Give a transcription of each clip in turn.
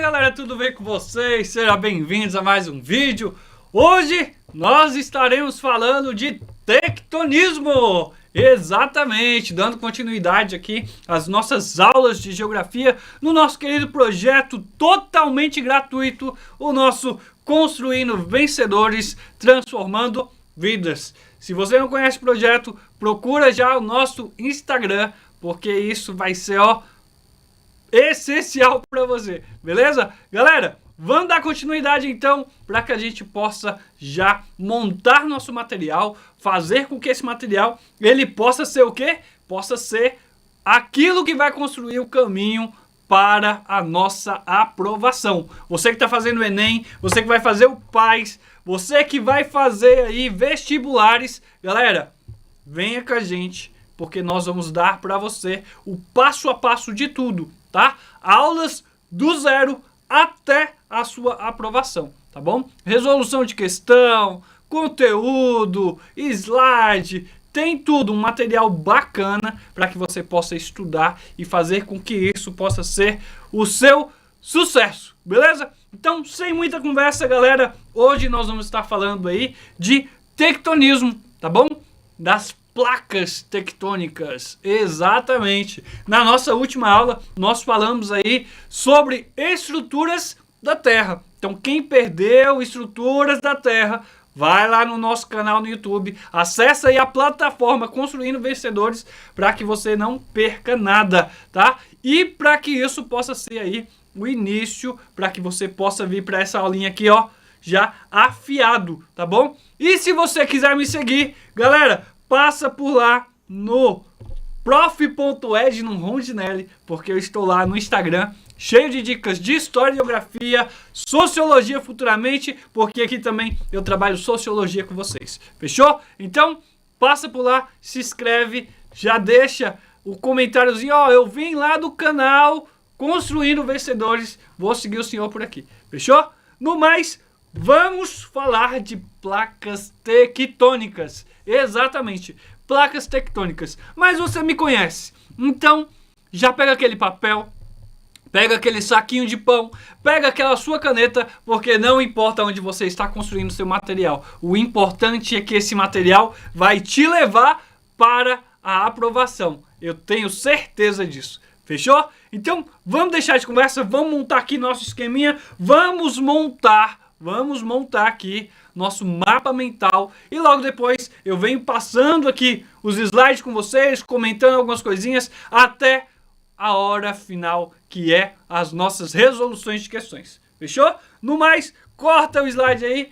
galera, tudo bem com vocês? Sejam bem-vindos a mais um vídeo. Hoje nós estaremos falando de tectonismo. Exatamente, dando continuidade aqui às nossas aulas de geografia no nosso querido projeto totalmente gratuito, o nosso Construindo Vencedores, Transformando Vidas. Se você não conhece o projeto, procura já o nosso Instagram, porque isso vai ser, essencial para você, beleza? Galera, vamos dar continuidade então para que a gente possa já montar nosso material, fazer com que esse material ele possa ser o quê? Possa ser aquilo que vai construir o caminho para a nossa aprovação. Você que está fazendo o Enem, você que vai fazer o PAS, você que vai fazer aí vestibulares, galera, venha com a gente, porque nós vamos dar para você o passo a passo de tudo, tá? Aulas do zero até a sua aprovação, tá bom? Resolução de questão, conteúdo, slide, tem tudo, um material bacana para que você possa estudar e fazer com que isso possa ser o seu sucesso, beleza? Então, sem muita conversa, galera, hoje nós vamos estar falando aí de tectonismo, tá bom? Das placas tectônicas, exatamente. Na nossa última aula, nós falamos aí sobre estruturas da Terra. Então, quem perdeu estruturas da Terra, vai lá no nosso canal no YouTube, acessa aí a plataforma Construindo Vencedores para que você não perca nada, tá? E para que isso possa ser aí o início, para que você possa vir para essa aulinha aqui, já afiado, tá bom? E se você quiser me seguir, galera, passa por lá no prof.ednonrondinelli, porque eu estou lá no Instagram, cheio de dicas de história e geografia, sociologia futuramente, porque aqui também eu trabalho sociologia com vocês. Fechou? Então, passa por lá, se inscreve, já deixa o comentáriozinho, eu vim lá do canal Construindo Vencedores, vou seguir o senhor por aqui. Fechou? No mais, vamos falar de placas tectônicas. Exatamente, placas tectônicas. Mas você me conhece, então já pega aquele papel, pega aquele saquinho de pão, pega aquela sua caneta, porque não importa onde você está construindo seu material. O importante é que esse material vai te levar para a aprovação. Eu tenho certeza disso. Fechou? Então, vamos deixar de conversa, vamos montar aqui nosso esqueminha, vamos montar aqui nosso mapa mental e logo depois eu venho passando aqui os slides com vocês, comentando algumas coisinhas até a hora final, que é as nossas resoluções de questões. Fechou? No mais, corta o slide aí,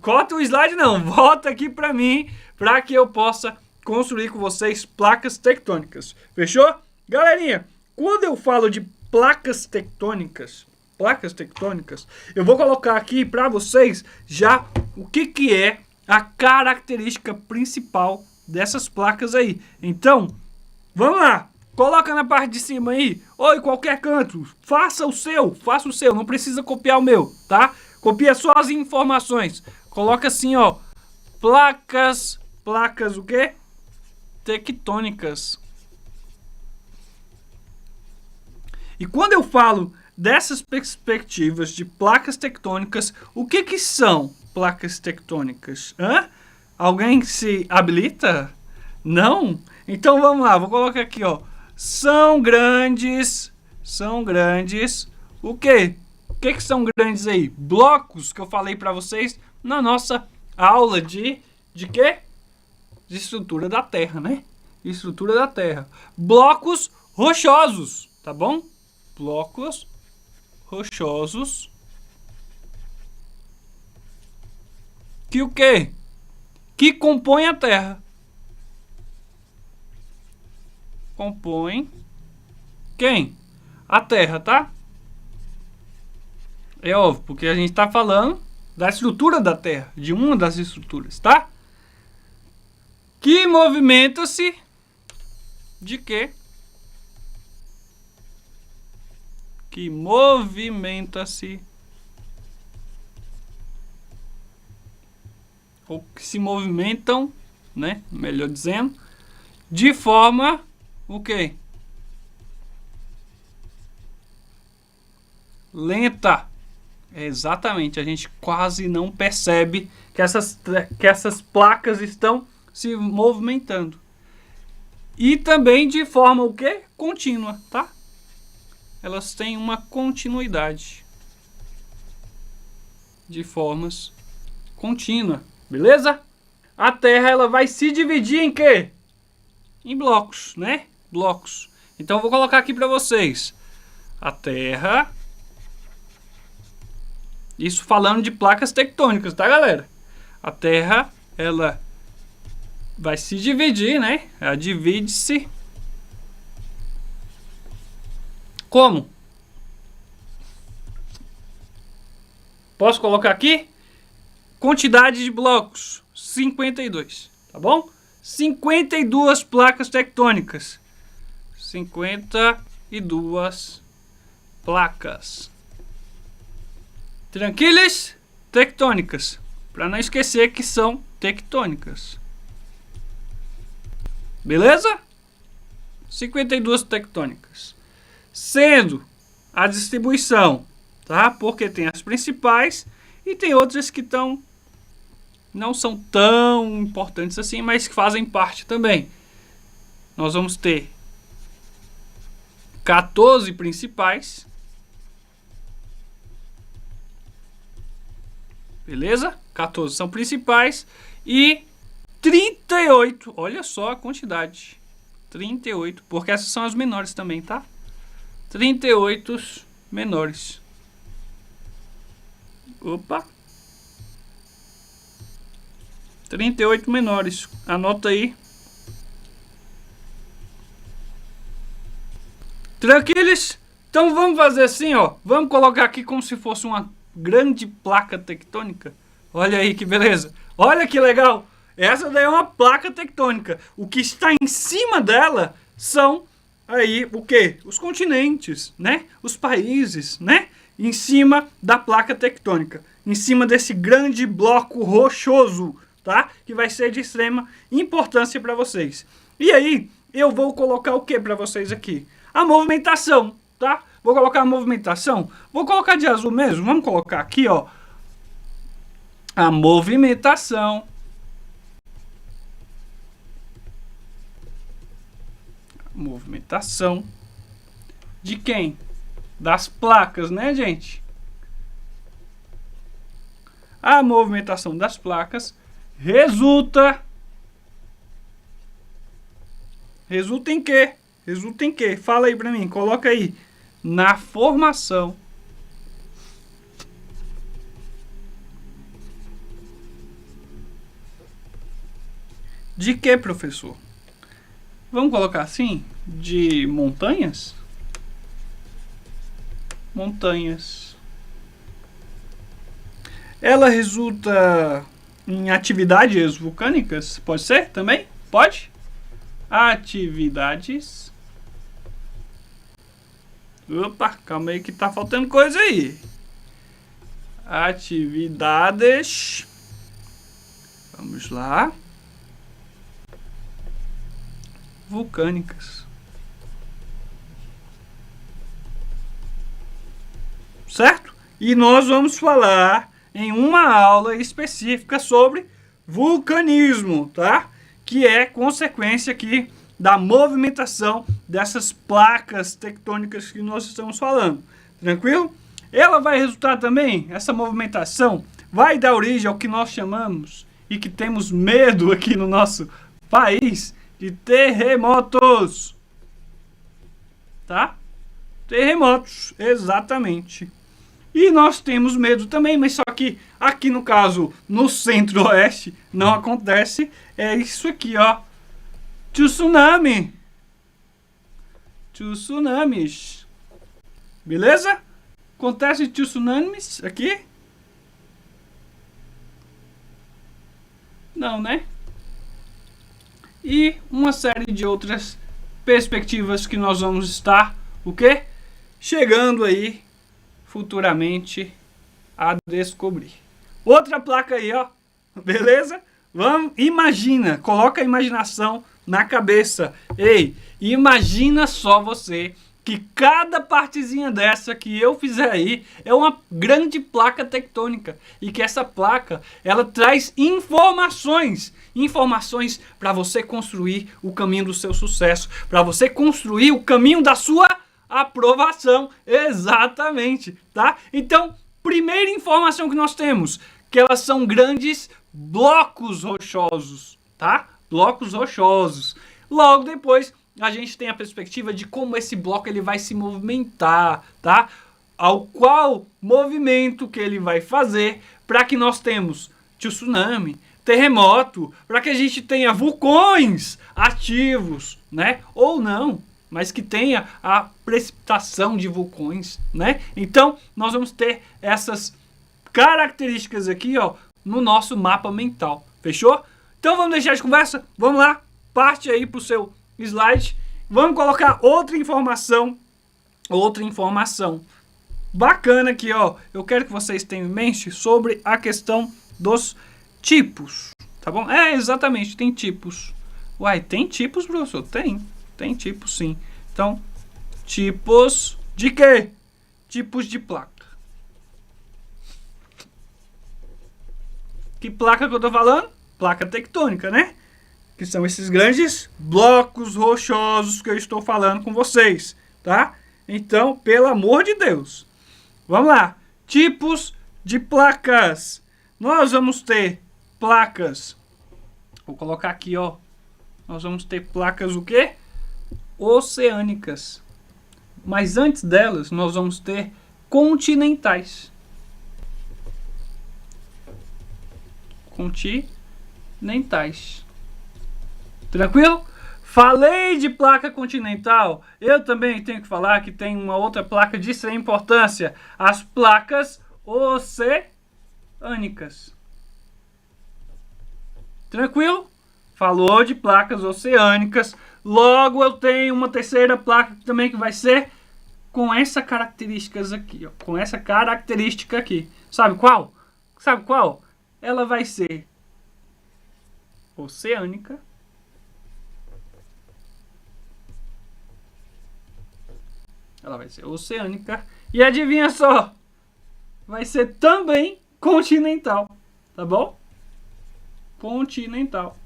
corta o slide não, volta aqui para mim, para que eu possa construir com vocês placas tectônicas. Fechou? Galerinha, quando eu falo de placas tectônicas, eu vou colocar aqui para vocês já o que é a característica principal dessas placas aí. Então, vamos lá. Coloca na parte de cima aí, ou em qualquer canto, faça o seu, não precisa copiar o meu, tá? Copia só as informações. Coloca assim, placas o quê? Tectônicas. E quando eu falo dessas perspectivas de placas tectônicas, o que são placas tectônicas? Alguém se habilita? Não? Então vamos lá, vou colocar aqui, são grandes, o quê? O que são grandes aí? Blocos que eu falei para vocês na nossa aula de quê? De estrutura da Terra, né? Estrutura da Terra. Blocos rochosos, tá bom? Blocos rochosos que o quê? Que compõem a Terra. Compõem quem? A Terra, tá? É óbvio, porque a gente está falando da estrutura da Terra, de uma das estruturas, tá? Que movimenta-se de quê? Que movimenta-se ou que se movimentam, né? Melhor dizendo, de forma o quê? lenta. Exatamente, a gente quase não percebe que essas placas estão se movimentando. E também de forma o quê? Contínua, tá? Elas têm uma continuidade de formas contínua, beleza? A Terra ela vai se dividir em quê? Em blocos, né? Blocos. Então eu vou colocar aqui para vocês. A Terra, isso falando de placas tectônicas, tá, galera? A Terra, ela vai se dividir, né? Ela divide-se como? Posso colocar aqui? Quantidade de blocos, 52, tá bom? 52 placas tectônicas. 52 placas. Tranquilas? Tectônicas. Para não esquecer que são tectônicas. Beleza? 52 tectônicas. Sendo a distribuição, tá? Porque tem as principais e tem outras que não são tão importantes assim, mas que fazem parte também. Nós vamos ter 14 principais. Beleza? 14 são principais e 38, olha só a quantidade. 38, porque essas são as menores também, tá? 38 menores. Opa. 38 menores. Anota aí. Tranquilos? Então vamos fazer assim, ó. Vamos colocar aqui como se fosse uma grande placa tectônica. Olha aí que beleza. Olha que legal. Essa daí é uma placa tectônica. O que está em cima dela são aí o quê? Os continentes, né? Os países, né? Em cima da placa tectônica. Em cima desse grande bloco rochoso, tá? Que vai ser de extrema importância para vocês. E aí, eu vou colocar o que para vocês aqui? A movimentação, tá? Vou colocar a movimentação. Vou colocar de azul mesmo. Vamos colocar aqui, ó. A movimentação. Movimentação. De quem? Das placas, né, gente? A movimentação das placas resulta em quê? Resulta em quê? Fala aí pra mim, coloca aí. Na formação de quê, professor? Vamos colocar assim? De montanhas? Montanhas. Ela resulta em atividades vulcânicas? Pode ser também? Pode? Atividades. Opa, calma aí que tá faltando coisa aí. Atividades. Vamos lá. Vulcânicas. Certo? E nós vamos falar em uma aula específica sobre vulcanismo, tá? Que é consequência aqui da movimentação dessas placas tectônicas que nós estamos falando. Tranquilo? Ela vai resultar também, essa movimentação vai dar origem ao que nós chamamos e que temos medo aqui no nosso país de terremotos. Tá? Terremotos, exatamente. E nós temos medo também, mas só que aqui no caso, no centro-oeste, não acontece. É isso aqui, ó. Tsunami. Tsunamis. Beleza? Acontece tsunamis aqui? Não, né? E uma série de outras perspectivas que nós vamos estar, o quê? Chegando aí futuramente a descobrir. Outra placa aí, ó. Beleza? Vamos, imagina, coloca a imaginação na cabeça. Ei, imagina só você que cada partezinha dessa que eu fizer aí é uma grande placa tectônica e que essa placa ela traz informações para você construir o caminho do seu sucesso, para você construir o caminho da sua aprovação, exatamente, tá? Então, primeira informação que nós temos, que elas são grandes blocos rochosos, tá? Blocos rochosos. Logo depois a gente tem a perspectiva de como esse bloco ele vai se movimentar, tá? Ao qual movimento que ele vai fazer para que nós temos tsunami, terremoto, para que a gente tenha vulcões ativos, né? Ou não, mas que tenha a precipitação de vulcões, né? Então, nós vamos ter essas características aqui, ó, no nosso mapa mental, fechou? Então, vamos deixar de conversa? Vamos lá, parte aí pro seu slide. Vamos colocar outra informação bacana aqui, ó. Eu quero que vocês tenham em mente sobre a questão dos tipos, tá bom? É, exatamente, tem tipos. Uai, tem tipos, professor? Tem tipos sim. Então, tipos de quê? Tipos de placa. Que placa que eu tô falando? Placa tectônica, né? Que são esses grandes blocos rochosos que eu estou falando com vocês, tá? Então, pelo amor de Deus. Vamos lá. Tipos de placas. Nós vamos ter placas. Vou colocar aqui, ó. Nós vamos ter placas o quê? Oceânicas. Mas antes delas, nós vamos ter continentais. Continentais. Tranquilo? Falei de placa continental. Eu também tenho que falar que tem uma outra placa de extrema importância. As placas oceânicas. Tranquilo? Falou de placas oceânicas. Logo eu tenho uma terceira placa também que vai ser com essa características aqui, ó. Com essa característica aqui. Sabe qual? Sabe qual? Ela vai ser oceânica. Ela vai ser oceânica. E adivinha só? Vai ser também continental. Tá bom? Continental.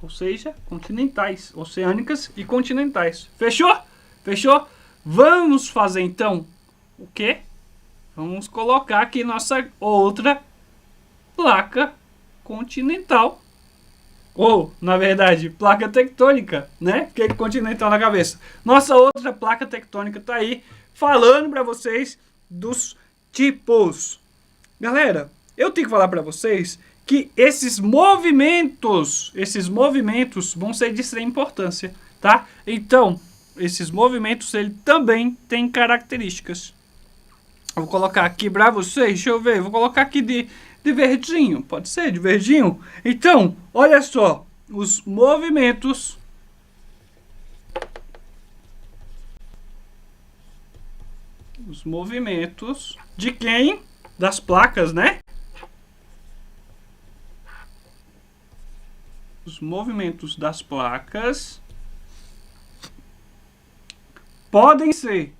Ou seja, continentais. Oceânicas e continentais. Fechou? Fechou? Vamos fazer então o quê? Vamos colocar aqui nossa outra placa continental. Ou, na verdade, placa tectônica, né? Que é continental na cabeça. Nossa outra placa tectônica tá aí falando para vocês dos tipos. Galera, eu tenho que falar para vocês que esses movimentos vão ser de extrema importância, tá? Então, esses movimentos ele também tem características. Eu vou colocar aqui para vocês, deixa eu ver, vou colocar aqui de verdinho, pode ser de verdinho? Então, olha só, os movimentos de quem? Das placas, né? Os movimentos das placas podem ser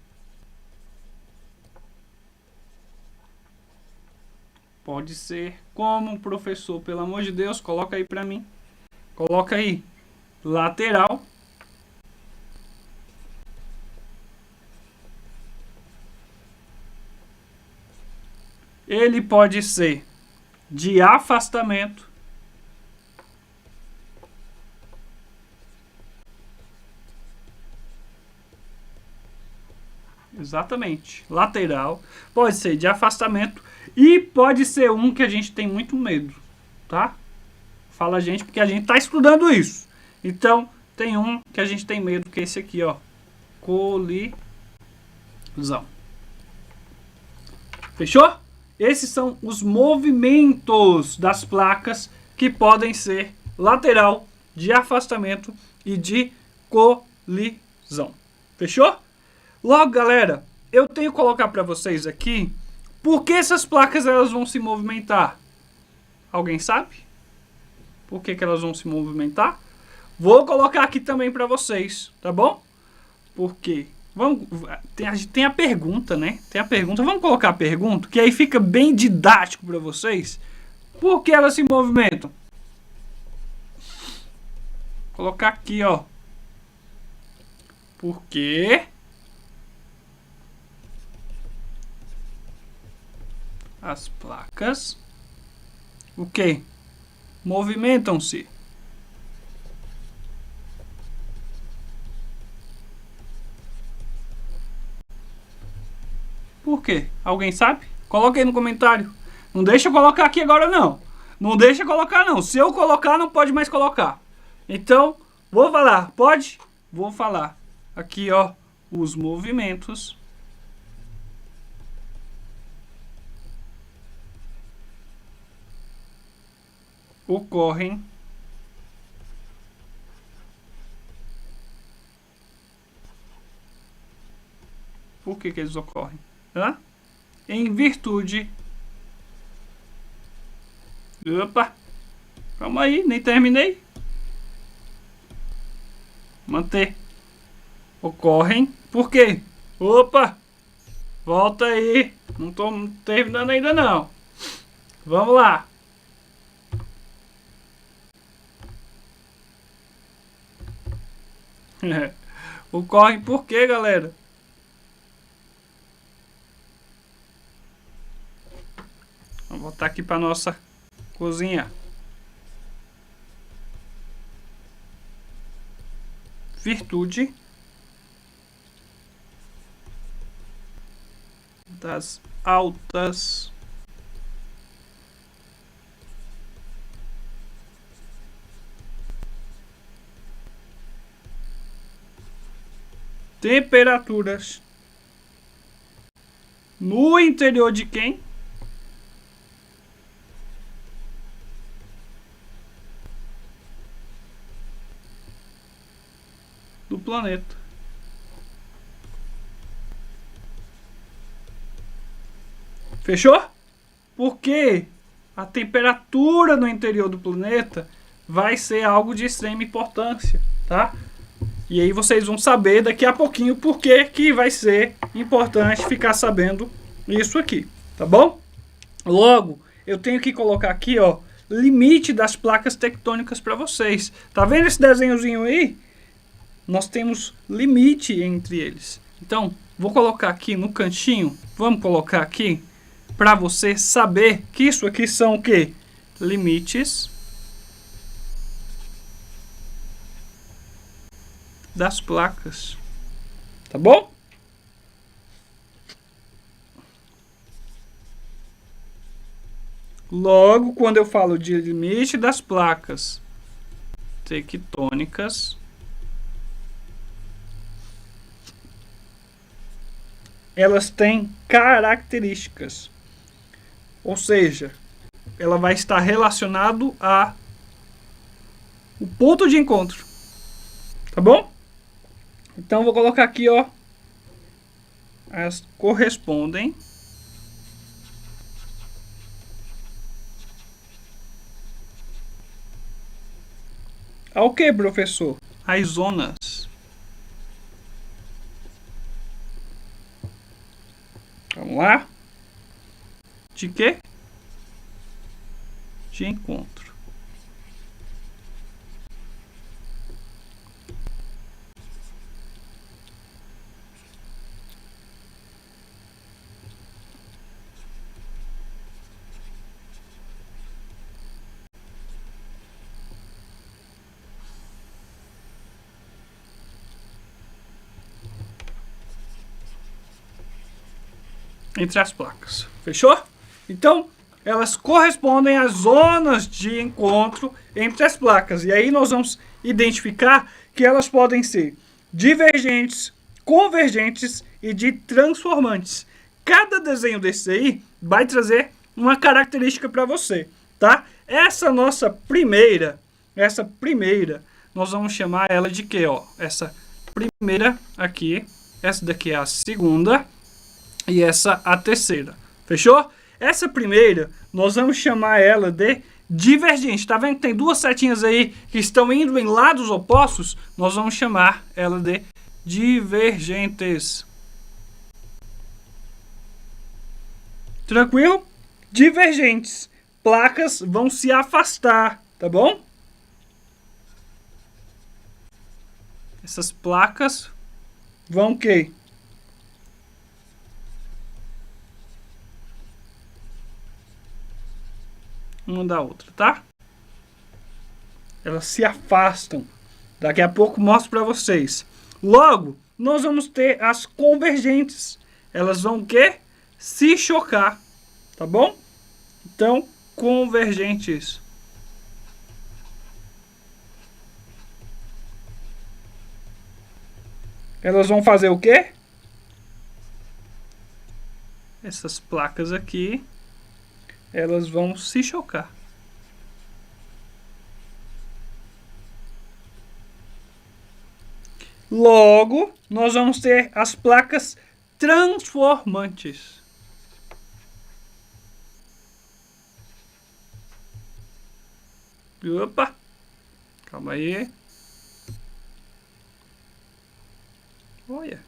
como, professor, pelo amor de Deus, coloca aí pra mim. Coloca aí, lateral. Ele pode ser de afastamento. Exatamente, lateral. Pode ser de afastamento. E pode ser um que a gente tem muito medo, tá? Fala a gente porque a gente tá estudando isso. Então, tem um que a gente tem medo, que é esse aqui, ó. Colisão. Fechou? Esses são os movimentos das placas que podem ser lateral, de afastamento e de colisão. Fechou? Logo, galera, eu tenho que colocar para vocês aqui por que essas placas elas vão se movimentar. Alguém sabe? Por que elas vão se movimentar? vou colocar aqui também para vocês, tá bom? Porque tem a pergunta, né? Tem a pergunta. Vamos colocar a pergunta, que aí fica bem didático para vocês. Por que elas se movimentam? Vou colocar aqui, ó. Por que as placas, o quê? Movimentam-se. Por quê? Alguém sabe? Coloca aí no comentário. Não deixa eu colocar aqui agora, não. Não deixa eu colocar, não. Se eu colocar, não pode mais colocar. Então, vou falar. Pode? Vou falar. Aqui, ó. Os movimentos ocorrem por que eles ocorrem? Hã? Em virtude. Opa! Calma aí, nem terminei. Manter. Ocorrem por quê? Opa! Volta aí. Não tô terminando ainda não. Vamos lá. Ocorrem por quê, galera? Vou voltar aqui para nossa cozinha. Virtude das altas temperaturas no interior de quem? Do planeta. Fechou? Porque a temperatura no interior do planeta vai ser algo de extrema importância, tá? E aí vocês vão saber daqui a pouquinho por que vai ser importante ficar sabendo isso aqui, tá bom? Logo, eu tenho que colocar aqui, ó, limite das placas tectônicas para vocês. Tá vendo esse desenhozinho aí? Nós temos limite entre eles. Então, vou colocar aqui no cantinho, vamos colocar aqui, para você saber que isso aqui são o quê? Limites das placas. Tá bom? Logo, quando eu falo de limite das placas tectônicas, elas têm características. Ou seja, ela vai estar relacionado a o ponto de encontro. Tá bom? Então vou colocar aqui, ó, as correspondem ao que, professor? As zonas. Vamos lá? De quê? De encontro. Entre as placas. Fechou? Então, elas correspondem às zonas de encontro entre as placas. E aí nós vamos identificar que elas podem ser divergentes, convergentes e de transformantes. Cada desenho desse aí vai trazer uma característica para você, tá? Essa primeira, nós vamos chamar ela de quê, ó? Essa primeira aqui, essa daqui é a segunda e essa a terceira. Fechou? Essa primeira, nós vamos chamar ela de divergente. Tá vendo que tem duas setinhas aí que estão indo em lados opostos? Nós vamos chamar ela de divergentes. Tranquilo? Divergentes. Placas vão se afastar, tá bom? Essas placas vão o quê? Uma da outra, tá? Elas se afastam. Daqui a pouco mostro para vocês. Logo, nós vamos ter as convergentes. Elas vão o quê? Se chocar, tá bom? Então, convergentes. Elas vão fazer o quê? Essas placas aqui, elas vão se chocar. Logo, nós vamos ter as placas transformantes. Opa, calma aí. Olha.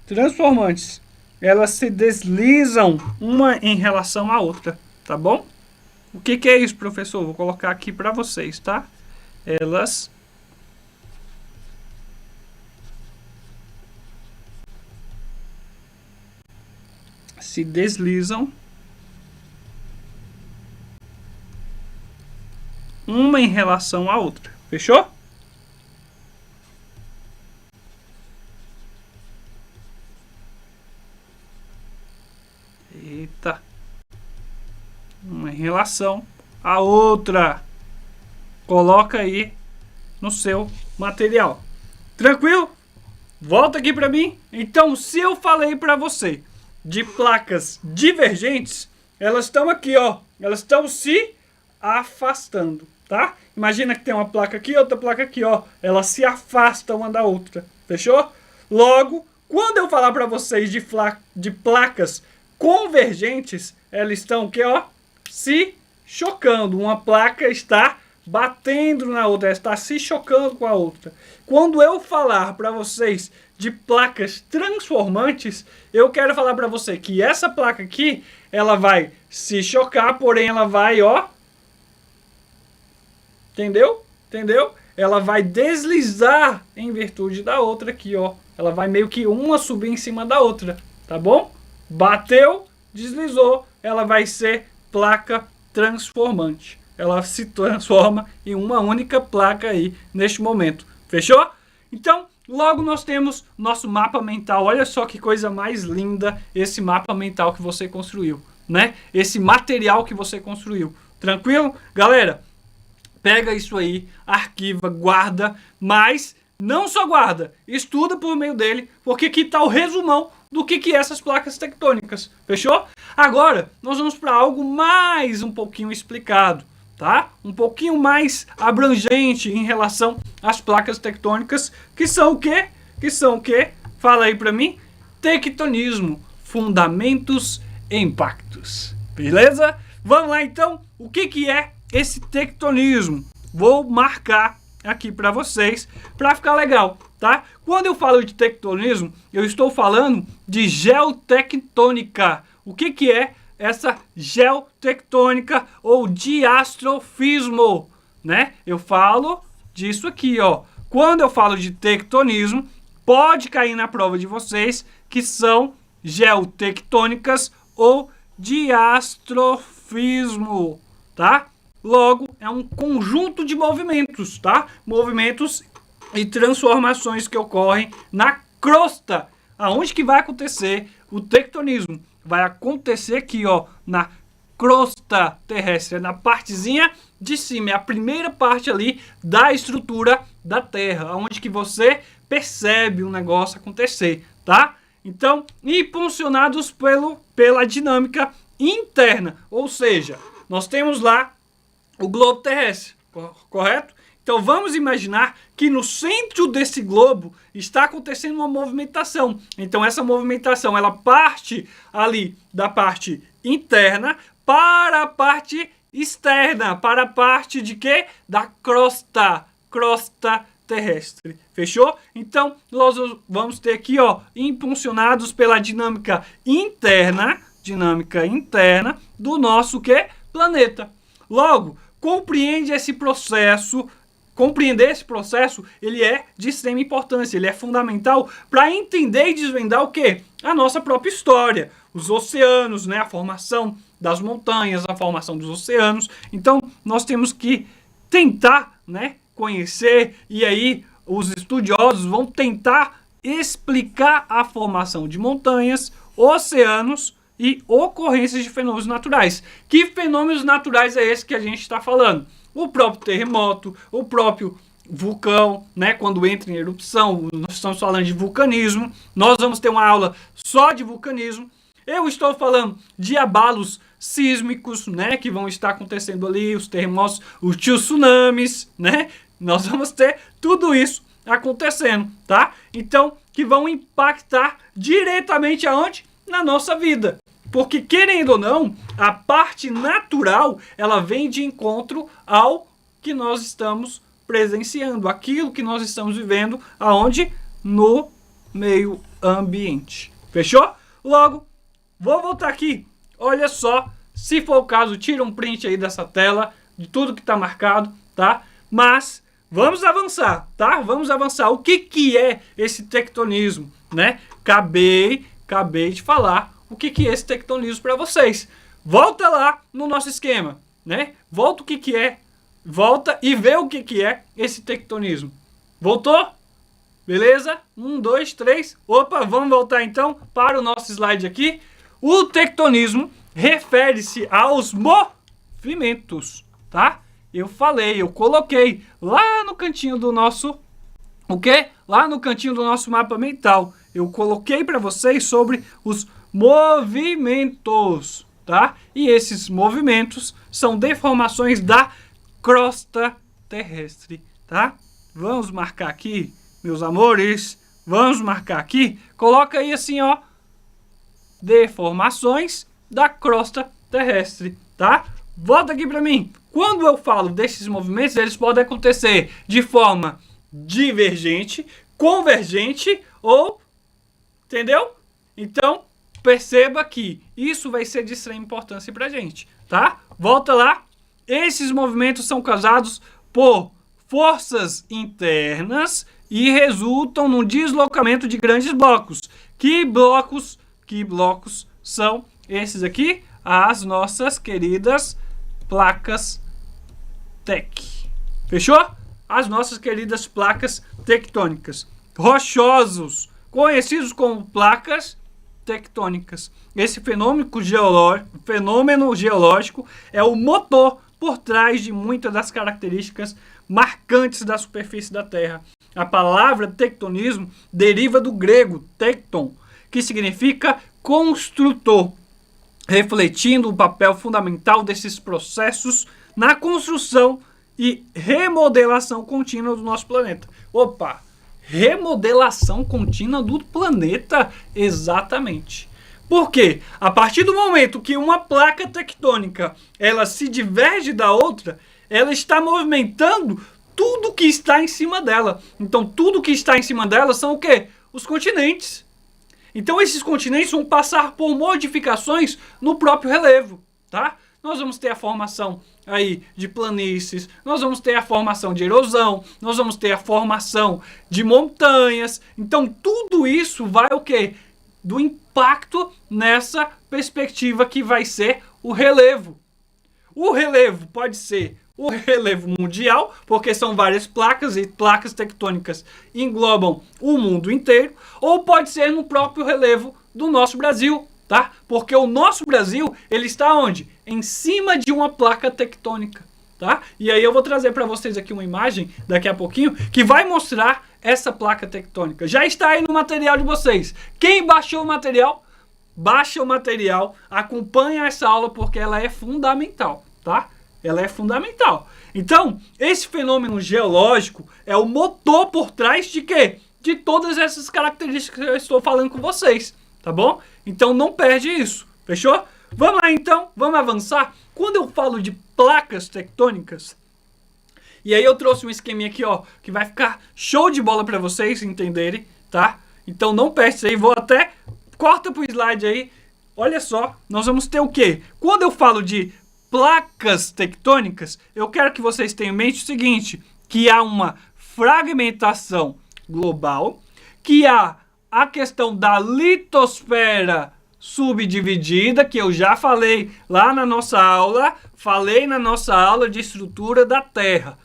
Transformantes, elas se deslizam uma em relação à outra, tá bom? O que é isso, professor? Vou colocar aqui para vocês, tá? Elas se deslizam uma em relação à outra. Fechou? Eita. Uma em relação à outra. Coloca aí no seu material. Tranquilo? Volta aqui para mim. Então, se eu falei para você de placas divergentes, elas estão aqui, ó. Elas estão se afastando, tá? Imagina que tem uma placa aqui, outra placa aqui, ó. Elas se afastam uma da outra. Fechou? Logo, quando eu falar para vocês de placas convergentes, elas estão aqui, ó, se chocando. Uma placa está batendo na outra, ela está se chocando com a outra. Quando eu falar para vocês de placas transformantes, eu quero falar para você que essa placa aqui, ela vai se chocar, porém ela vai, ó, entendeu? Entendeu? Ela vai deslizar em virtude da outra aqui, ó. Ela vai meio que uma subir em cima da outra, tá bom? Bateu, deslizou, ela vai ser placa transformante. Ela se transforma em uma única placa aí neste momento. Fechou? Então, logo nós temos nosso mapa mental. Olha só que coisa mais linda esse mapa mental que você construiu, né? Esse material que você construiu. Tranquilo? Galera, pega isso aí, arquiva, guarda, mas não só guarda, estuda por meio dele, porque aqui está o resumão do que é essas placas tectônicas, fechou? Agora, nós vamos para algo mais um pouquinho explicado, tá? Um pouquinho mais abrangente em relação às placas tectônicas, que são o quê? Que são o quê? Fala aí para mim. Tectonismo, fundamentos e impactos. Beleza? Vamos lá então, o que é esse tectonismo? Vou marcar aqui para vocês, para ficar legal, tá? Quando eu falo de tectonismo, eu estou falando de geotectônica. O que é essa geotectônica ou diastrofismo, né? Eu falo disso aqui, ó. Quando eu falo de tectonismo, pode cair na prova de vocês que são geotectônicas ou diastrofismo, tá? Logo, é um conjunto de movimentos, tá? Movimentos e transformações que ocorrem na crosta. Aonde que vai acontecer o tectonismo? Vai acontecer aqui, ó, na crosta terrestre, na partezinha de cima, é a primeira parte ali da estrutura da Terra, onde que você percebe o negócio acontecer, tá? Então, impulsionados pela dinâmica interna, ou seja, nós temos lá o globo terrestre, correto? Então vamos imaginar que no centro desse globo está acontecendo uma movimentação. Então essa movimentação ela parte ali da parte interna para a parte externa, para a parte de quê? Da crosta terrestre. Fechou? Então nós vamos ter aqui, ó, impulsionados pela dinâmica interna do nosso quê? Planeta. Logo, compreender esse processo, ele é de extrema importância, ele é fundamental para entender e desvendar o quê? A nossa própria história, os oceanos, né? A formação das montanhas, a formação dos oceanos. Então, nós temos que tentar, né, conhecer, e aí os estudiosos vão tentar explicar a formação de montanhas, oceanos e ocorrências de fenômenos naturais. Que fenômenos naturais é esse que a gente está falando? O próprio terremoto, o próprio vulcão, né, quando entra em erupção, nós estamos falando de vulcanismo. Nós vamos ter uma aula só de vulcanismo. Eu estou falando de abalos sísmicos, né, que vão estar acontecendo ali, os terremotos, os tsunamis, né? Nós vamos ter tudo isso acontecendo, tá? Então, que vão impactar diretamente aonde? Na nossa vida. Porque, querendo ou não, a parte natural, ela vem de encontro ao que nós estamos presenciando, aquilo que nós estamos vivendo, aonde? No meio ambiente. Fechou? Logo, vou voltar aqui. Olha só, se for o caso, tira um print aí dessa tela, de tudo que está marcado, tá? Mas, vamos avançar, tá? Vamos avançar. O que é esse tectonismo, né? Acabei de falar o que é esse tectonismo para vocês. Volta lá no nosso esquema, né? Volta volta e vê o que é esse tectonismo. Voltou? Beleza? 1, 2, 3. Opa, vamos voltar então para o nosso slide aqui. O tectonismo refere-se aos movimentos, tá? Eu coloquei lá no cantinho do nosso... O quê? Lá no cantinho do nosso mapa mental. Eu coloquei para vocês sobre os movimentos, tá? E esses movimentos são deformações da crosta terrestre, tá? Vamos marcar aqui, meus amores. Vamos marcar aqui. Coloca aí assim, ó. Deformações da crosta terrestre, tá? Volta aqui para mim. Quando eu falo desses movimentos, eles podem acontecer de forma divergente, convergente ou... Entendeu? Então, perceba que isso vai ser de extrema importância pra gente, tá? Volta lá. Esses movimentos são causados por forças internas e resultam no deslocamento de grandes blocos. Que blocos são esses aqui? As nossas queridas placas Fechou? As nossas queridas placas tectônicas. Rochosos, conhecidos como placas tectônicas. Esse fenômeno geológico é o motor por trás de muitas das características marcantes da superfície da Terra. A palavra tectonismo deriva do grego tecton, que significa construtor, refletindo o papel fundamental desses processos na construção e remodelação contínua do nosso planeta. Opa! Remodelação contínua do planeta? Exatamente. Por quê? A partir do momento que uma placa tectônica ela se diverge da outra, ela está movimentando tudo que está em cima dela. Então, tudo que está em cima dela são o quê? Os continentes. Então, esses continentes vão passar por modificações no próprio relevo, tá? Nós vamos ter a formação aí de planícies, nós vamos ter a formação de erosão, nós vamos ter a formação de montanhas. Então, tudo isso vai o quê? Do impacto nessa perspectiva que vai ser o relevo. O relevo pode ser o relevo mundial, porque são várias placas e placas tectônicas englobam o mundo inteiro, ou pode ser no próprio relevo do nosso Brasil, tá? Porque o nosso Brasil, ele está onde? Em cima de uma placa tectônica, tá? E aí eu vou trazer para vocês aqui uma imagem daqui a pouquinho que vai mostrar essa placa tectônica. Já está aí no material de vocês. Quem baixou o material, baixa o material, acompanha essa aula porque ela é fundamental, tá? Ela é fundamental. Então, esse fenômeno geológico é o motor por trás de quê? De todas essas características que eu estou falando com vocês, tá bom? Então não perde isso, fechou? Vamos lá então, vamos avançar. Quando eu falo de placas tectônicas, e aí eu trouxe um esqueminha aqui, ó, que vai ficar show de bola para vocês entenderem, tá? Então não perde isso aí, vou até, corta pro slide aí. Olha só, nós vamos ter o quê? Quando eu falo de placas tectônicas, eu quero que vocês tenham em mente o seguinte, que há uma fragmentação global, que há a questão da litosfera subdividida, que eu já falei lá na nossa aula, de estrutura da Terra.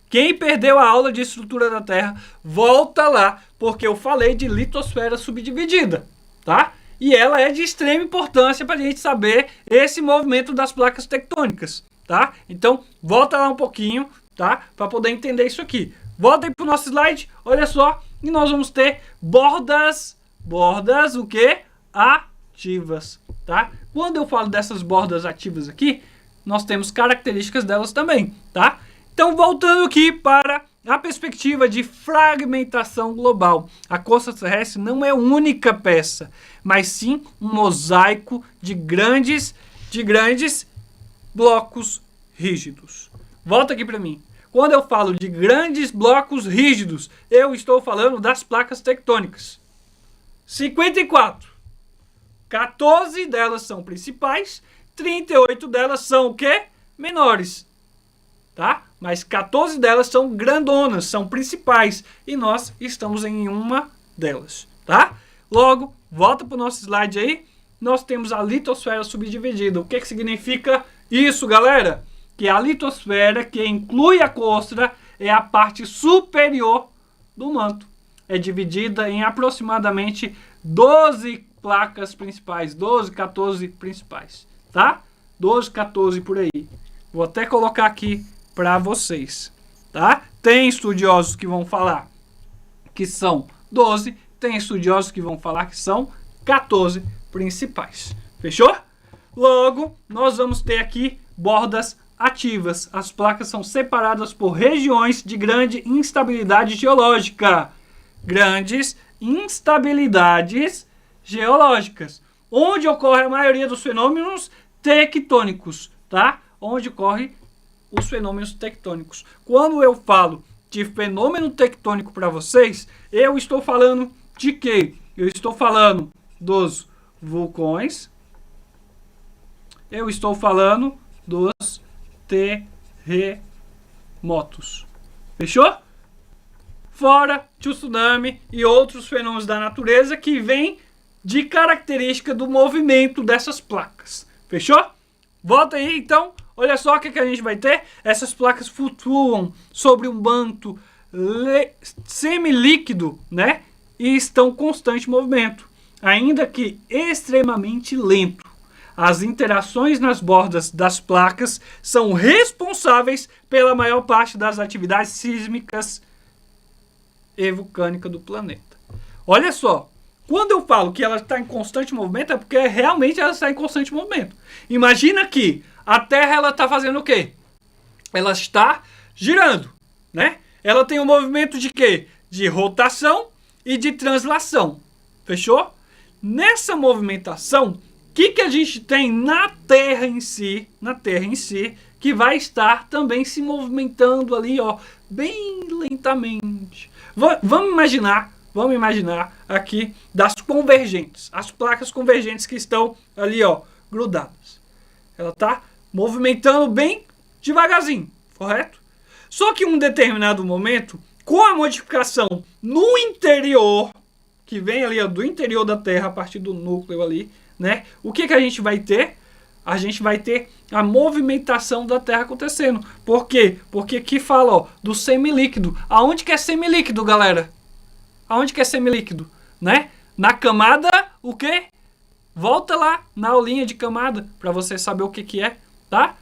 Quem perdeu a aula de estrutura da Terra, volta lá, porque eu falei de litosfera subdividida, tá? E ela é de extrema importância para a gente saber esse movimento das placas tectônicas, tá? Então, volta lá um pouquinho, tá? Para poder entender isso aqui. Volta aí para o nosso slide, olha só, e nós vamos ter bordas, o quê? Ativas, tá? Quando eu falo dessas bordas ativas aqui, nós temos características delas também, tá? Então, voltando aqui para a perspectiva de fragmentação global. A crosta terrestre não é única peça, mas sim um mosaico de grandes blocos rígidos. Volta aqui para mim. Quando eu falo de grandes blocos rígidos, eu estou falando das placas tectônicas. 54. 14 delas são principais, 38 delas são o quê? Menores. Tá? Mas 14 delas são grandonas, são principais, e nós estamos em uma delas, tá? Logo, volta para o nosso slide aí, nós temos a litosfera subdividida. O que significa isso, galera? Que a litosfera, que inclui a crosta, é a parte superior do manto. É dividida em aproximadamente 12 placas principais, 12, 14 principais, tá? 12, 14 por aí. Vou até colocar aqui para vocês, tá? Tem estudiosos que vão falar que são 12, tem estudiosos que vão falar que são 14 principais. Fechou? Logo, nós vamos ter aqui bordas ativas. As placas são separadas por regiões de grande instabilidade geológica. Grandes instabilidades geológicas. Onde ocorre a maioria dos fenômenos tectônicos, tá? Onde ocorre os fenômenos tectônicos. Quando eu falo de fenômeno tectônico para vocês, eu estou falando de quê? Eu estou falando dos vulcões, eu estou falando dos terremotos. Fechou? Fora tsunami e outros fenômenos da natureza que vêm de característica do movimento dessas placas. Fechou? Volta aí, então. Olha só o que a gente vai ter. Essas placas flutuam sobre um manto semilíquido, né? E estão em constante movimento, ainda que extremamente lento. As interações nas bordas das placas são responsáveis pela maior parte das atividades sísmicas e vulcânicas do planeta. Olha só, quando eu falo que ela está em constante movimento, é porque realmente ela está em constante movimento. Imagina que a Terra ela está fazendo o quê? Ela está girando, né? Ela tem um movimento de quê? De rotação e de translação. Fechou? Nessa movimentação, o que a gente tem na Terra em si, que vai estar também se movimentando ali, ó, bem lentamente. Vamos imaginar aqui das convergentes, as placas convergentes que estão ali, ó, grudadas. Ela está movimentando bem devagarzinho, correto? Só que em um determinado momento, com a modificação no interior, que vem ali, ó, do interior da Terra, a partir do núcleo ali, né? O que a gente vai ter? A gente vai ter a movimentação da Terra acontecendo. Por quê? Porque aqui fala, ó, do semilíquido. Aonde que é semilíquido, galera? Aonde que é semilíquido? Né? Na camada, o quê? Volta lá na aulinha de camada para você saber o que é, tá?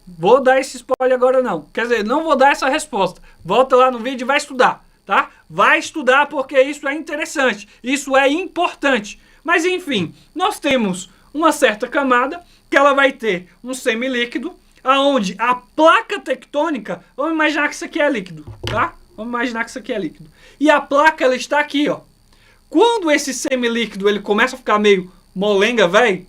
Vou dar esse spoiler agora não. Quer dizer, não vou dar essa resposta. Volta lá no vídeo e vai estudar, tá? Vai estudar porque isso é interessante, isso é importante. Mas enfim, nós temos uma certa camada que ela vai ter um semilíquido. aonde a placa tectônica, vamos imaginar que isso aqui é líquido, tá? Vamos imaginar que isso aqui é líquido. E a placa, ela está aqui, ó. Quando esse semilíquido, ele começa a ficar meio molenga, velho,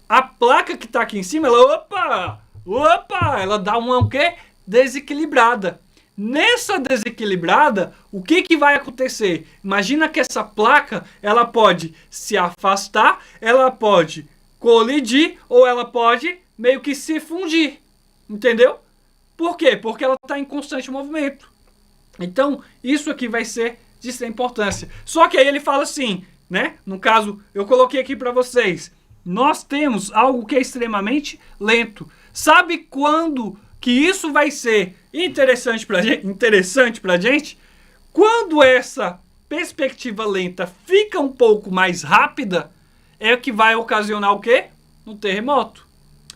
a placa que tá aqui em cima, ela, opa, ela dá uma, o quê? Desequilibrada. Nessa desequilibrada, o que que vai acontecer? Imagina que essa placa, ela pode se afastar, ela pode colidir, ou ela pode meio que se fundir, entendeu? Por quê? Porque ela está em constante movimento. Então, isso aqui vai ser de extrema importância. Só que aí ele fala assim, né? No caso, eu coloquei aqui para vocês. Nós temos algo que é extremamente lento. Sabe quando que isso vai ser interessante pra gente? Quando essa perspectiva lenta fica um pouco mais rápida, é o que vai ocasionar o quê? No terremoto,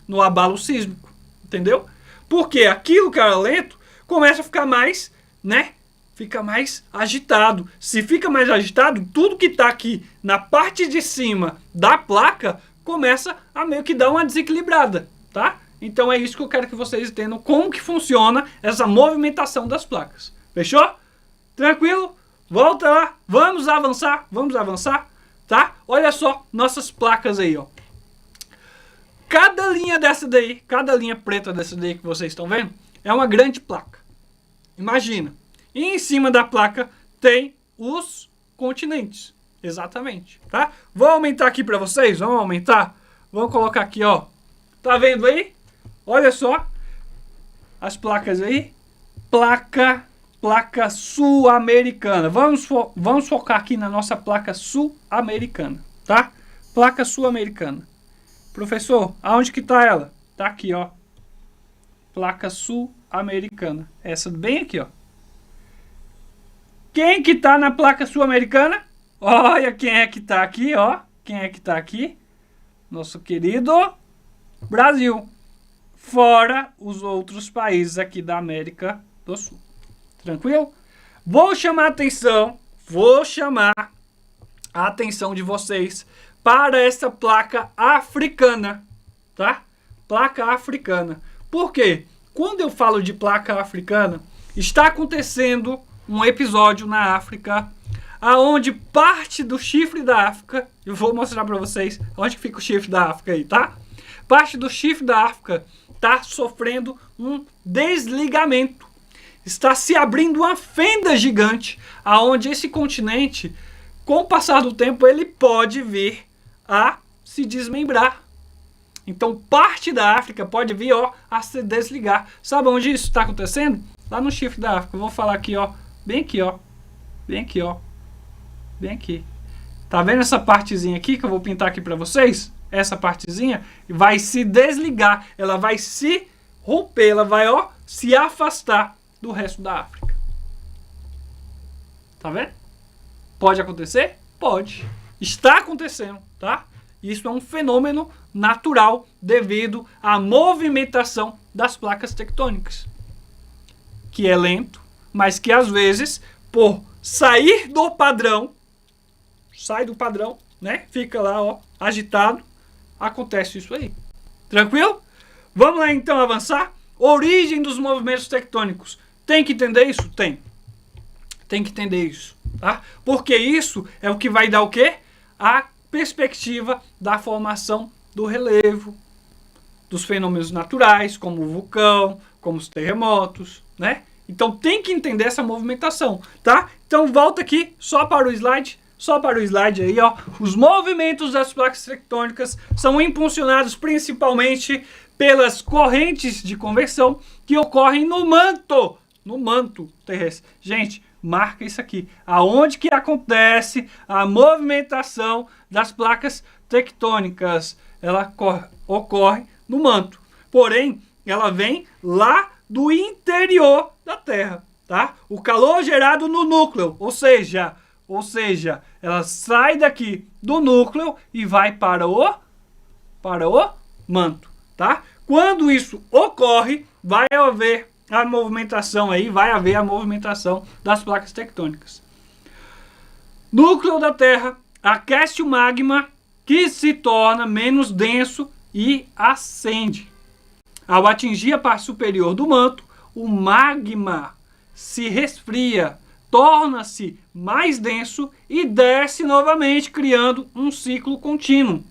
no abalo sísmico, entendeu? Porque aquilo que era lento começa a ficar mais, né? Fica mais agitado. Se fica mais agitado, tudo que está aqui na parte de cima da placa começa a meio que dar uma desequilibrada, tá? Então é isso que eu quero que vocês entendam, como que funciona essa movimentação das placas. Fechou? Tranquilo? Volta lá, vamos avançar, tá? Olha só nossas placas aí, ó. Cada linha dessa daí, cada linha preta dessa daí que vocês estão vendo, é uma grande placa. Imagina. E em cima da placa tem os continentes. Exatamente, tá? Vou aumentar aqui para vocês, vamos aumentar. Vamos colocar aqui, ó. Tá vendo aí? Olha só as placas aí. Placa sul-americana. Vamos focar aqui na nossa placa sul-americana, tá? Placa sul-americana. Professor, aonde que tá ela? Tá aqui, ó. Placa sul-americana. Essa bem aqui, ó. Quem que tá na placa sul-americana? Olha quem é que tá aqui, ó. Quem é que tá aqui? Nosso querido Brasil. Fora os outros países aqui da América do Sul. Tranquilo? Vou chamar a atenção de vocês para essa placa africana, tá? Placa africana. Por quê? Quando eu falo de placa africana, está acontecendo um episódio na África, aonde parte do chifre da África, eu vou mostrar para vocês onde fica o chifre da África aí, tá? Parte do chifre da África está sofrendo um desligamento. Está se abrindo uma fenda gigante, aonde esse continente, com o passar do tempo, ele pode vir a se desmembrar. Então, parte da África pode vir, ó, a se desligar. Sabe onde isso está acontecendo? Lá no chifre da África. Eu vou falar aqui, ó, bem aqui, ó, bem aqui, ó, bem aqui. Tá vendo essa partezinha aqui que eu vou pintar aqui para vocês? Essa partezinha vai se desligar, ela vai se romper, ela vai, ó, se afastar do resto da África. Tá vendo? Pode acontecer? Pode. Está acontecendo, tá? Isso é um fenômeno natural devido à movimentação das placas tectônicas. Que é lento, mas que às vezes, por sair do padrão, sai do padrão, né? Fica lá, ó, agitado. Acontece isso aí. Tranquilo? Vamos lá então avançar. Origem dos movimentos tectônicos. Tem que entender isso? Tem. Tem que entender isso, tá? Porque isso é o que vai dar o quê? A perspectiva da formação do relevo, dos fenômenos naturais, como o vulcão, como os terremotos, né? Então tem que entender essa movimentação, tá? Então volta aqui só para o slide aí, ó. Os movimentos das placas tectônicas são impulsionados principalmente pelas correntes de conversão que ocorrem no manto terrestre. Gente, marca isso aqui. Aonde que acontece a movimentação das placas tectônicas? Ela ocorre no manto. Porém, ela vem lá do interior da Terra, tá? O calor gerado no núcleo, ou seja, ela sai daqui do núcleo e vai para o manto, tá? Quando isso ocorre, vai haver a movimentação das placas tectônicas. Núcleo da Terra aquece o magma que se torna menos denso e ascende. Ao atingir a parte superior do manto, o magma se resfria, torna-se mais denso e desce novamente, criando um ciclo contínuo.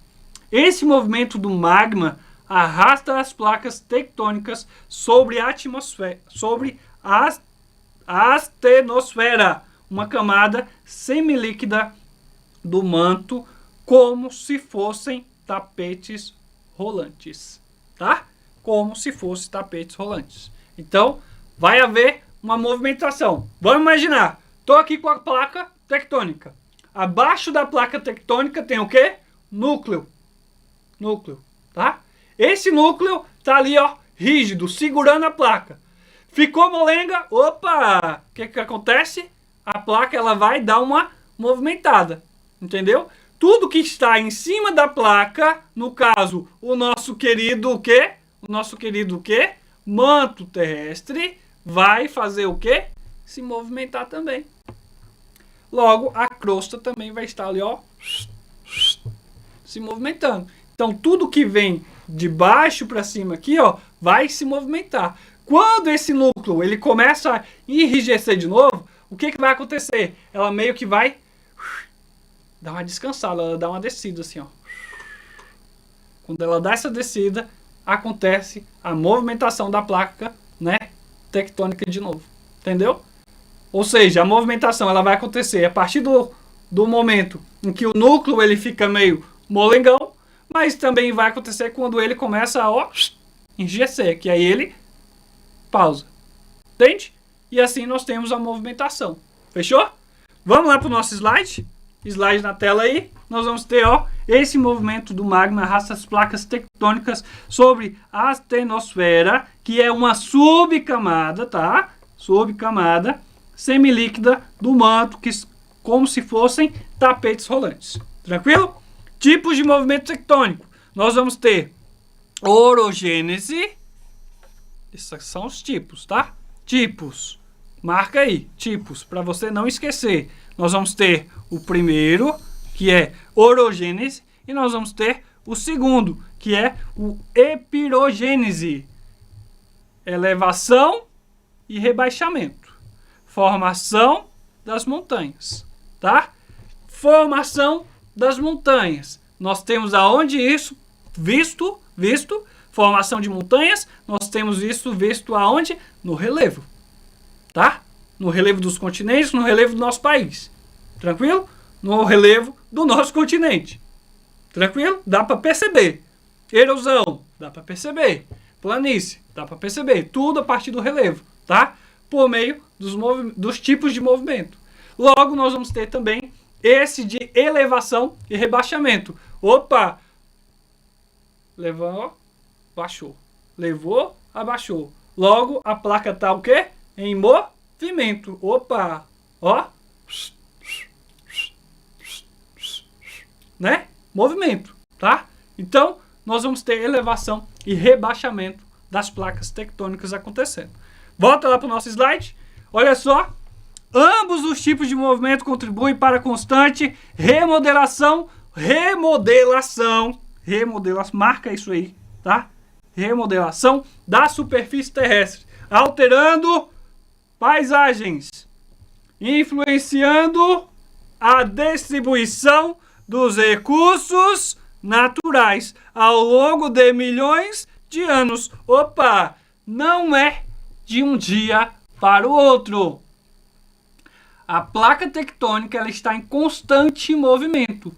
Esse movimento do magma arrasta as placas tectônicas sobre a atmosfera, sobre a astenosfera, uma camada semilíquida do manto, como se fossem tapetes rolantes, tá? Como se fossem tapetes rolantes. Então, vai haver uma movimentação. Vamos imaginar, estou aqui com a placa tectônica. Abaixo da placa tectônica tem o quê? Núcleo. Núcleo, tá? Esse núcleo tá ali, ó, rígido, segurando a placa. Ficou molenga, opa! O que acontece? A placa ela vai dar uma movimentada, entendeu? Tudo que está em cima da placa, no caso, o nosso querido o quê? O nosso querido o quê? Manto terrestre vai fazer o quê? Se movimentar também. Logo, a crosta também vai estar ali, ó, se movimentando. Então, tudo que vem de baixo para cima aqui, ó, vai se movimentar. Quando esse núcleo ele começa a enrijecer de novo, o que vai acontecer? Ela meio que vai dar uma descansada, ela dá uma descida assim, ó. Quando ela dá essa descida, acontece a movimentação da placa, né, tectônica de novo. Entendeu? Ou seja, a movimentação ela vai acontecer a partir do momento em que o núcleo ele fica meio molengão, mas também vai acontecer quando ele começa a enrijecer, que aí ele pausa. Entende? E assim nós temos a movimentação. Fechou? Vamos lá para o nosso slide. Slide na tela aí. Nós vamos ter, ó, esse movimento do magma arrasta as placas tectônicas sobre a astenosfera, que é uma subcamada, tá? Subcamada semilíquida do manto, que como se fossem tapetes rolantes. Tranquilo? Tipos de movimento tectônico. Nós vamos ter orogênese. Esses são os tipos, tá? Tipos. Marca aí, tipos, para você não esquecer. Nós vamos ter o primeiro, que é orogênese, e nós vamos ter o segundo, que é o epirogênese. Elevação e rebaixamento. Formação das montanhas, tá? Formação das montanhas. Nós temos aonde isso visto, formação de montanhas, nós temos isso visto aonde? No relevo, tá? No relevo dos continentes, no relevo do nosso país. Tranquilo? No relevo do nosso continente. Tranquilo? Dá para perceber. Erosão, dá para perceber. Planície, dá para perceber. Tudo a partir do relevo, tá? Por meio dos tipos de movimento. Logo, nós vamos ter também esse de elevação e rebaixamento. Opa! Levou, baixou. Levou, abaixou. Logo, a placa está o quê? Em movimento. Opa! Ó. Né? Movimento, tá? Então, nós vamos ter elevação e rebaixamento das placas tectônicas acontecendo. Volta lá para o nosso slide. Olha só. Ambos os tipos de movimento contribuem para a constante remodelação, marca isso aí, tá? Remodelação da superfície terrestre, alterando paisagens, influenciando a distribuição dos recursos naturais ao longo de milhões de anos. Opa, não é de um dia para o outro. A placa tectônica ela está em constante movimento.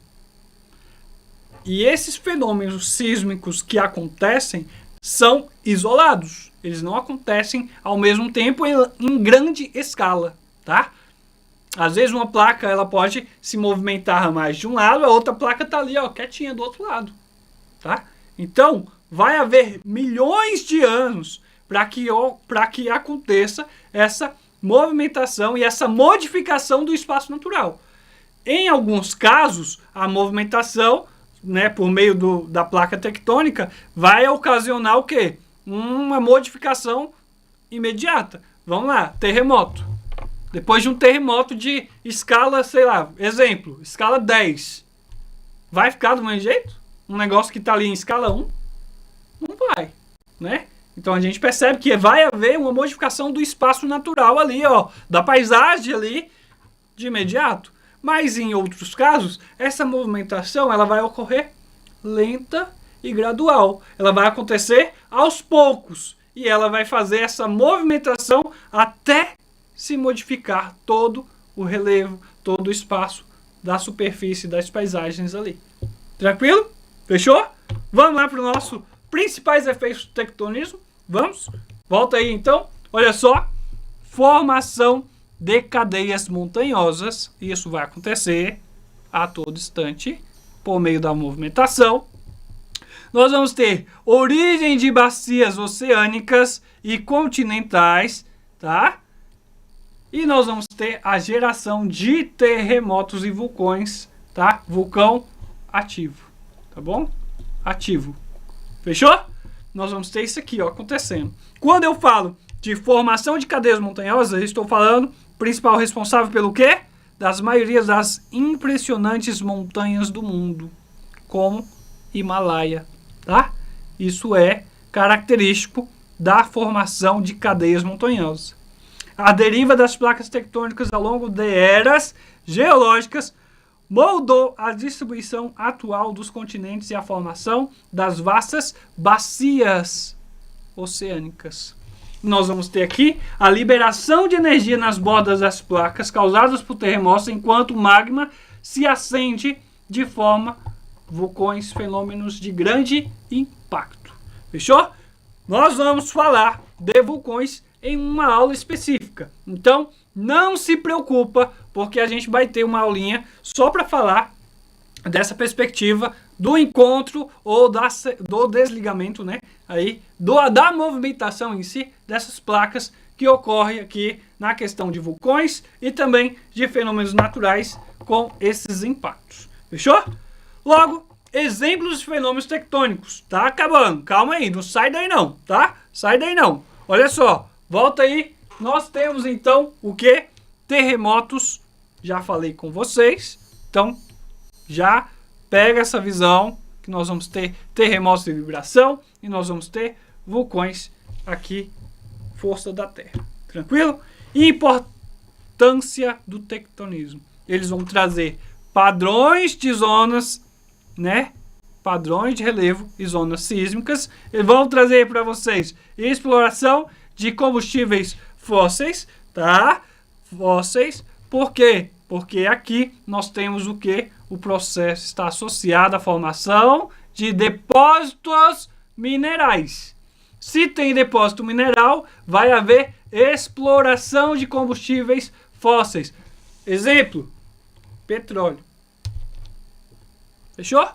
E esses fenômenos sísmicos que acontecem são isolados. Eles não acontecem ao mesmo tempo em grande escala, tá? Às vezes uma placa ela pode se movimentar mais de um lado, a outra placa está ali, ó, quietinha do outro lado, tá? Então, vai haver milhões de anos para que aconteça essa movimentação e essa modificação do espaço natural. Em alguns casos, a movimentação, né, por meio da placa tectônica, vai ocasionar o quê? Uma modificação imediata. Vamos lá, terremoto. Depois de um terremoto de escala, sei lá, exemplo, escala 10. Vai ficar do mesmo jeito? Um negócio que está ali em escala 1? Não vai, né? Então a gente percebe que vai haver uma modificação do espaço natural ali, ó, da paisagem ali de imediato. Mas em outros casos, essa movimentação ela vai ocorrer lenta e gradual. Ela vai acontecer aos poucos e ela vai fazer essa movimentação até se modificar todo o relevo, todo o espaço da superfície das paisagens ali. Tranquilo? Fechou? Vamos lá para o nosso principais efeitos do tectonismo? Vamos? Volta aí então. Olha só. Formação de cadeias montanhosas. Isso vai acontecer a todo instante por meio da movimentação. Nós vamos ter origem de bacias oceânicas e continentais, tá? E nós vamos ter a geração de terremotos e vulcões, tá? Vulcão ativo, tá bom? Ativo. Fechou? Nós vamos ter isso aqui, ó, acontecendo. Quando eu falo de formação de cadeias montanhosas, eu estou falando principal responsável pelo quê? Das maiorias das impressionantes montanhas do mundo, como Himalaia, tá? Isso é característico da formação de cadeias montanhosas. A deriva das placas tectônicas ao longo de eras geológicas moldou a distribuição atual dos continentes e a formação das vastas bacias oceânicas. Nós vamos ter aqui a liberação de energia nas bordas das placas causadas por terremotos enquanto o magma se acende de forma vulcões, fenômenos de grande impacto. Fechou? Nós vamos falar de vulcões em uma aula específica. Então, não se preocupa, porque a gente vai ter uma aulinha só para falar dessa perspectiva do encontro ou do desligamento, né? Aí, da movimentação em si dessas placas que ocorre aqui na questão de vulcões e também de fenômenos naturais com esses impactos. Fechou? Logo, exemplos de fenômenos tectônicos. Tá acabando. Calma aí, não sai daí não, tá? Sai daí não. Olha só, volta aí. Nós temos então o que? Terremotos. Já falei com vocês. Então, já pega essa visão que nós vamos ter terremotos de vibração e nós vamos ter vulcões aqui, força da Terra. Tranquilo? Importância do tectonismo. Eles vão trazer padrões de zonas, né? Padrões de relevo e zonas sísmicas. Eles vão trazer para vocês exploração de combustíveis fósseis, tá? Fósseis. Por quê? Porque aqui nós temos o que? O processo está associado à formação de depósitos minerais. Se tem depósito mineral, vai haver exploração de combustíveis fósseis. Exemplo, petróleo. Fechou?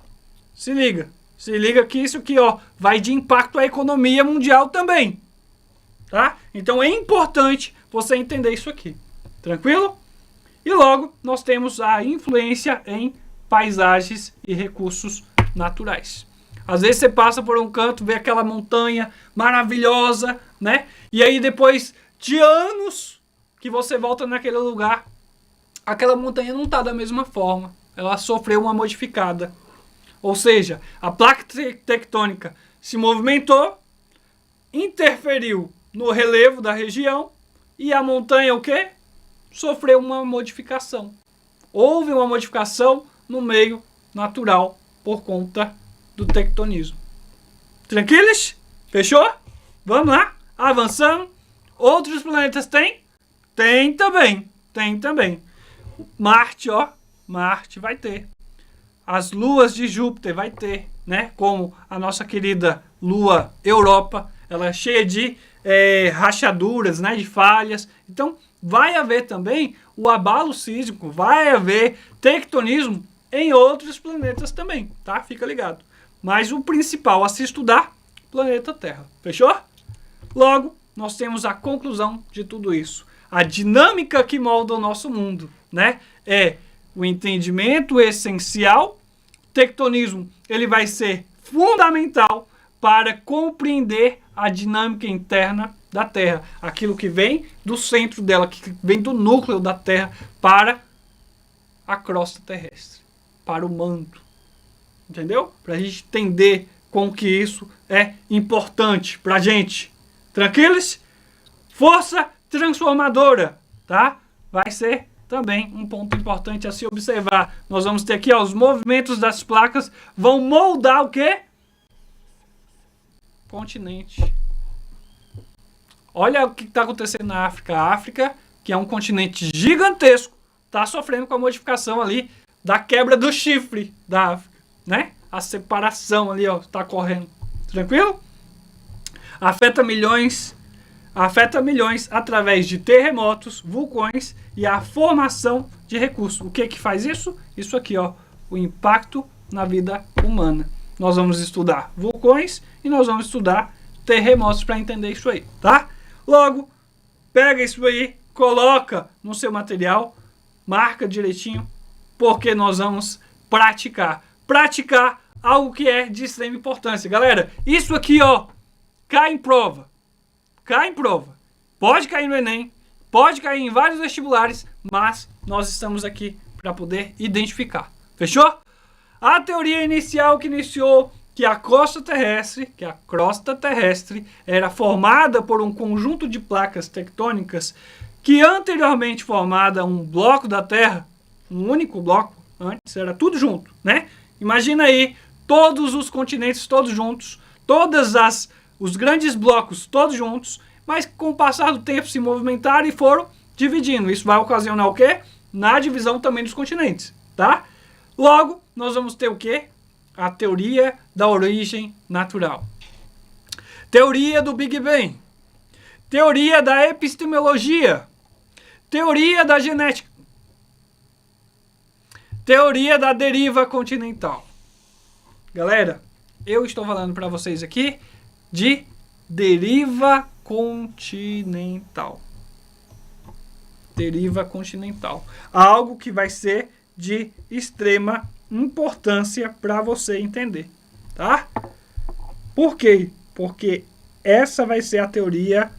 Se liga. Se liga que isso aqui, ó, vai de impacto à economia mundial também. Tá? Então é importante você entender isso aqui. Tranquilo? E logo, nós temos a influência em paisagens e recursos naturais. Às vezes você passa por um canto, vê aquela montanha maravilhosa, né? E aí depois de anos que você volta naquele lugar, aquela montanha não está da mesma forma. Ela sofreu uma modificada. Ou seja, a placa tectônica se movimentou, interferiu no relevo da região e a montanha o quê? Sofreu uma modificação. Houve uma modificação no meio natural por conta do tectonismo. Tranquilos? Fechou? Vamos lá? Avançando. Outros planetas têm? Tem também. Tem também. Marte, ó. Marte vai ter. As luas de Júpiter vai ter, né? Como a nossa querida lua Europa. Ela é cheia de rachaduras, né? De falhas. Então, vai haver também o abalo sísmico. Vai haver tectonismo em outros planetas também, tá? Fica ligado. Mas o principal a se estudar, planeta Terra. Fechou? Logo, nós temos a conclusão de tudo isso. A dinâmica que molda o nosso mundo, né? É o entendimento essencial. O tectonismo, ele vai ser fundamental para compreender a dinâmica interna da Terra. Aquilo que vem do centro dela, que vem do núcleo da Terra para a crosta terrestre, para o manto. Entendeu? Para a gente entender com que isso é importante pra gente. Tranquilos? Força transformadora, tá? Vai ser também um ponto importante a se observar. Nós vamos ter aqui, ó, os movimentos das placas vão moldar o quê? Continente. Olha o que está acontecendo na África. A África, que é um continente gigantesco, está sofrendo com a modificação ali da quebra do chifre da África, né? A separação ali, ó, está correndo. Tranquilo? Afeta milhões através de terremotos, vulcões e a formação de recursos. O que faz isso? Isso aqui, ó, o impacto na vida humana. Nós vamos estudar vulcões e nós vamos estudar terremotos para entender isso aí, tá? Logo, pega isso aí, coloca no seu material, marca direitinho, porque nós vamos praticar. Praticar algo que é de extrema importância. Galera, isso aqui, ó, cai em prova. Cai em prova. Pode cair no Enem, pode cair em vários vestibulares, mas nós estamos aqui para poder identificar. Fechou? A teoria inicial que iniciou que a crosta terrestre era formada por um conjunto de placas tectônicas que anteriormente formada um bloco da Terra, um único bloco, antes era tudo junto, né? Imagina aí todos os continentes todos juntos, os grandes blocos todos juntos, mas com o passar do tempo se movimentaram e foram dividindo. Isso vai ocasionar o quê? Na divisão também dos continentes, tá? Logo, nós vamos ter o quê? A teoria da origem natural. Teoria do Big Bang. Teoria da epistemologia. Teoria da genética. Teoria da deriva continental. Galera, eu estou falando para vocês aqui de deriva continental. Deriva continental. Algo que vai ser de extrema importância para você entender, tá? Por quê? Porque essa vai ser a teoria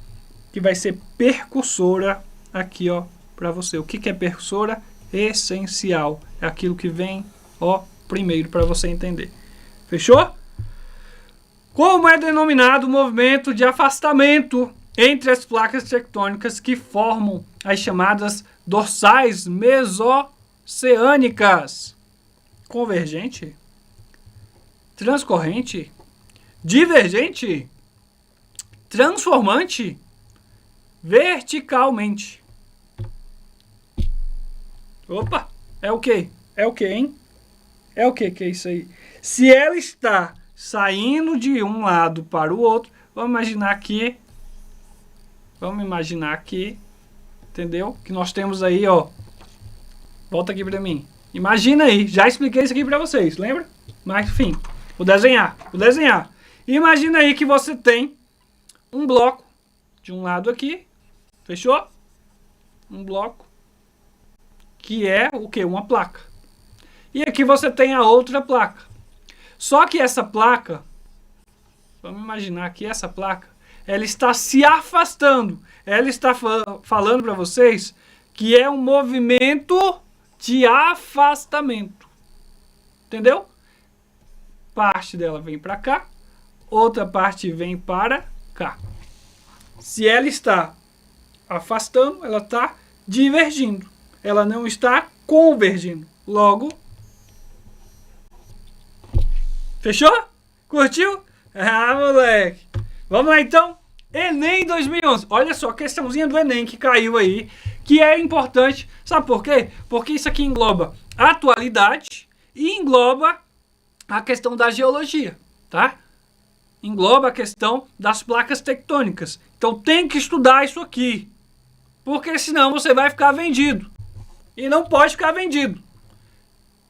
que vai ser percursora aqui, ó, para você. O que é percursora? Essencial. É aquilo que vem, ó, primeiro para você entender. Fechou? Como é denominado o movimento de afastamento entre as placas tectônicas que formam as chamadas dorsais mesoceânicas? Convergente? Transcorrente? Divergente? Transformante? Verticalmente? Opa! É o quê? É o quê, hein? É o quê que é isso aí? Se ela está saindo de um lado para o outro, vamos imaginar aqui, entendeu? Que nós temos aí, ó. Volta aqui para mim. Imagina aí, já expliquei isso aqui para vocês, lembra? Mas enfim, vou desenhar. Imagina aí que você tem um bloco de um lado aqui, fechou? Um bloco que é o que? Uma placa. E aqui você tem a outra placa. Só que essa placa, vamos imaginar aqui essa placa, ela está se afastando. Ela está falando para vocês que é um movimento de afastamento. Entendeu? Parte dela vem para cá, outra parte vem para cá. Se ela está afastando, ela está divergindo. Ela não está convergindo. Logo, fechou? Curtiu? Ah, moleque. Vamos lá então. Enem 2011. Olha só, questãozinha do Enem que caiu aí, que é importante. Sabe por quê? Porque isso aqui engloba a atualidade e engloba a questão da geologia, tá? Engloba a questão das placas tectônicas. Então tem que estudar isso aqui, porque senão você vai ficar vendido. E não pode ficar vendido.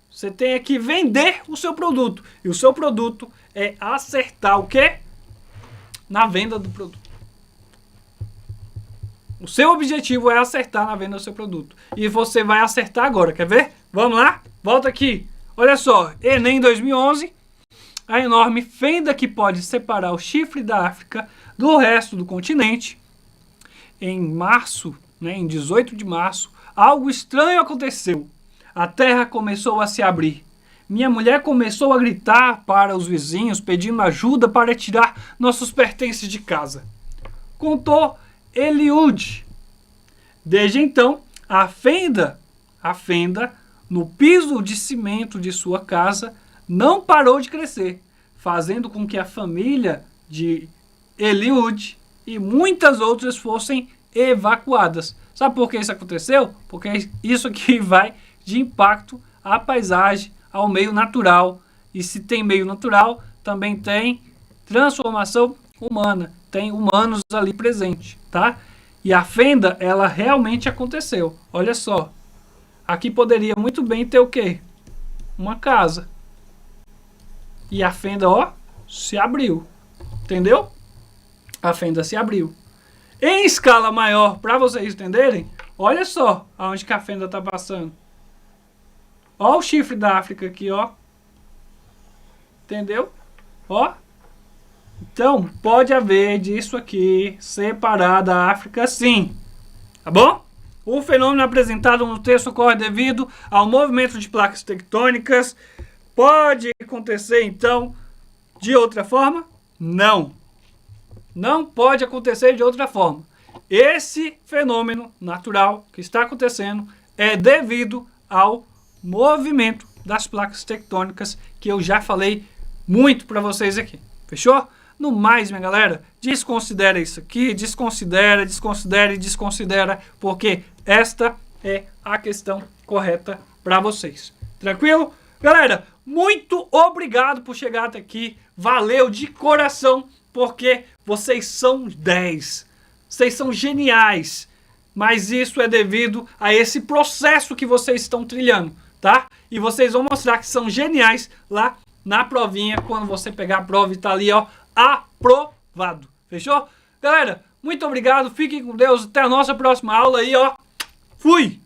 Você tem que vender o seu produto. E o seu produto é acertar o quê? Na venda do produto. O seu objetivo é acertar na venda do seu produto. E você vai acertar agora. Quer ver? Vamos lá? Volta aqui. Olha só. Enem 2011. A enorme fenda que pode separar o chifre da África do resto do continente. Em março, né, em 18 de março, algo estranho aconteceu. A terra começou a se abrir. minha mulher começou a gritar para os vizinhos pedindo ajuda para tirar nossos pertences de casa. Contou Eliud. Desde então, a fenda no piso de cimento de sua casa não parou de crescer, fazendo com que a família de Eliud e muitas outras fossem evacuadas. Sabe por que isso aconteceu? Porque isso aqui vai de impacto à paisagem, ao meio natural. E se tem meio natural, também tem transformação humana. Tem humanos ali presentes, tá? E a fenda, ela realmente aconteceu. Olha só. Aqui poderia muito bem ter o quê? Uma casa. E a fenda, ó, se abriu. Entendeu? A fenda se abriu. Em escala maior, para vocês entenderem, olha só aonde que a fenda está passando. Ó o chifre da África aqui, ó. Entendeu? Ó. Então, pode haver disso aqui separada a África, sim. Tá bom? O fenômeno apresentado no texto ocorre devido ao movimento de placas tectônicas. Pode acontecer, então, de outra forma? Não. Não pode acontecer de outra forma. Esse fenômeno natural que está acontecendo é devido ao movimento das placas tectônicas que eu já falei muito para vocês aqui. Fechou? No mais, minha galera, desconsidera isso aqui, desconsidera, porque esta é a questão correta para vocês. Tranquilo? Galera, muito obrigado por chegar até aqui. Valeu de coração, porque vocês são 10. Vocês são geniais. Mas isso é devido a esse processo que vocês estão trilhando, tá? E vocês vão mostrar que são geniais lá na provinha, quando você pegar a prova e tá ali, ó, aprovado. Fechou? Galera, muito obrigado. Fiquem com Deus. Até a nossa próxima aula aí, ó. Fui!